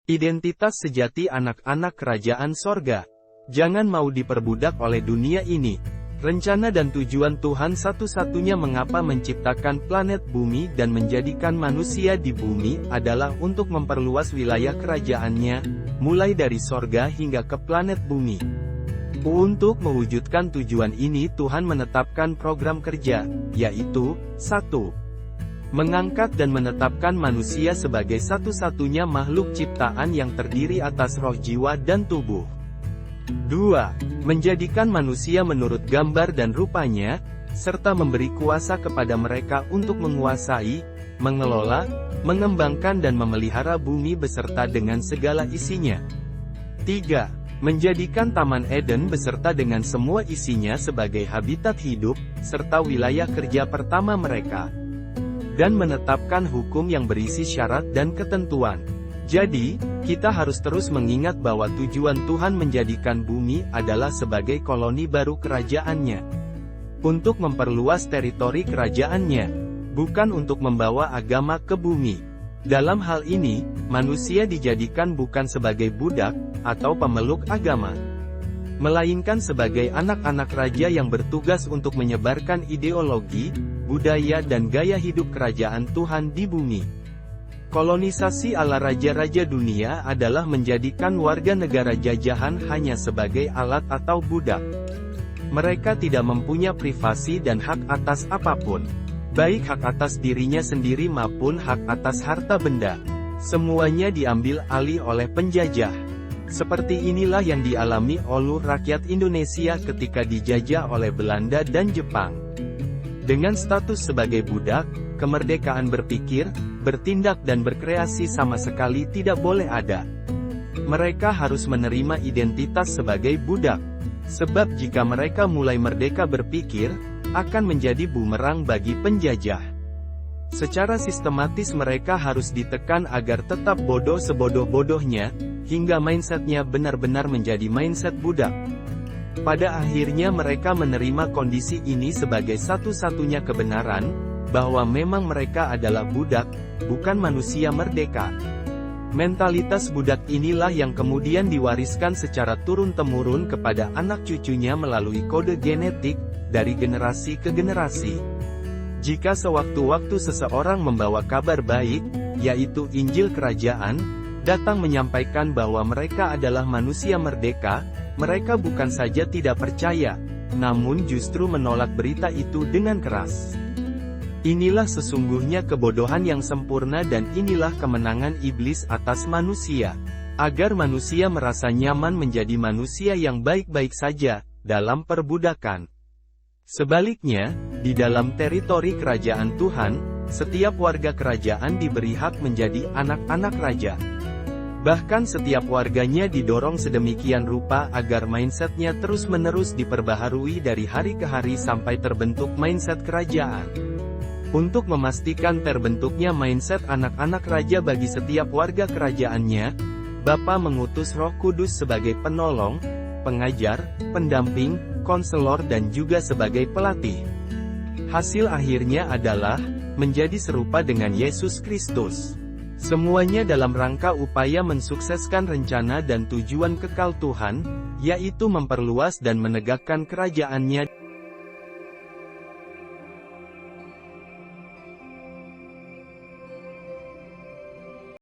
Identitas sejati anak-anak kerajaan sorga. Jangan mau diperbudak oleh dunia ini. Rencana dan tujuan Tuhan satu-satunya mengapa menciptakan planet bumi dan menjadikan manusia di bumi adalah untuk memperluas wilayah kerajaannya, mulai dari sorga hingga ke planet bumi. Untuk mewujudkan tujuan ini Tuhan menetapkan program kerja, yaitu 1. Mengangkat dan menetapkan manusia sebagai satu-satunya makhluk ciptaan yang terdiri atas roh, jiwa, dan tubuh. 2. Menjadikan manusia menurut gambar dan rupanya, serta memberi kuasa kepada mereka untuk menguasai, mengelola, mengembangkan dan memelihara bumi beserta dengan segala isinya. 3. Menjadikan Taman Eden beserta dengan semua isinya sebagai habitat hidup, serta wilayah kerja pertama mereka. Dan menetapkan hukum yang berisi syarat dan ketentuan. Jadi, kita harus terus mengingat bahwa tujuan Tuhan menjadikan bumi adalah sebagai koloni baru kerajaannya. Untuk memperluas teritori kerajaannya, bukan untuk membawa agama ke bumi. Dalam hal ini, manusia dijadikan bukan sebagai budak, atau pemeluk agama, melainkan sebagai anak-anak raja yang bertugas untuk menyebarkan ideologi, budaya dan gaya hidup kerajaan Tuhan di bumi. Kolonisasi ala raja-raja dunia adalah menjadikan warga negara jajahan hanya sebagai alat atau budak. Mereka tidak mempunyai privasi dan hak atas apapun, baik hak atas dirinya sendiri maupun hak atas harta benda. Semuanya diambil alih oleh penjajah. Seperti inilah yang dialami oleh rakyat Indonesia ketika dijajah oleh Belanda dan Jepang. Dengan status sebagai budak, kemerdekaan berpikir, bertindak dan berkreasi sama sekali tidak boleh ada. Mereka harus menerima identitas sebagai budak. Sebab jika mereka mulai merdeka berpikir, akan menjadi bumerang bagi penjajah. Secara sistematis mereka harus ditekan agar tetap bodoh sebodoh-bodohnya, hingga mindsetnya benar-benar menjadi mindset budak. Pada akhirnya mereka menerima kondisi ini sebagai satu-satunya kebenaran, bahwa memang mereka adalah budak, bukan manusia merdeka. Mentalitas budak inilah yang kemudian diwariskan secara turun-temurun kepada anak cucunya melalui kode genetik, dari generasi ke generasi. Jika sewaktu-waktu seseorang membawa kabar baik, yaitu Injil Kerajaan, datang menyampaikan bahwa mereka adalah manusia merdeka, mereka bukan saja tidak percaya, namun justru menolak berita itu dengan keras. Inilah sesungguhnya kebodohan yang sempurna dan inilah kemenangan iblis atas manusia. Agar manusia merasa nyaman menjadi manusia yang baik-baik saja, dalam perbudakan. Sebaliknya, di dalam teritori kerajaan Tuhan, setiap warga kerajaan diberi hak menjadi anak-anak raja. Bahkan setiap warganya didorong sedemikian rupa agar mindsetnya terus-menerus diperbaharui dari hari ke hari sampai terbentuk mindset kerajaan. Untuk memastikan terbentuknya mindset anak-anak raja bagi setiap warga kerajaannya, Bapa mengutus Roh Kudus sebagai penolong, pengajar, pendamping, konselor dan juga sebagai pelatih. Hasil akhirnya adalah, menjadi serupa dengan Yesus Kristus. Semuanya dalam rangka upaya mensukseskan rencana dan tujuan kekal Tuhan, yaitu memperluas dan menegakkan kerajaannya.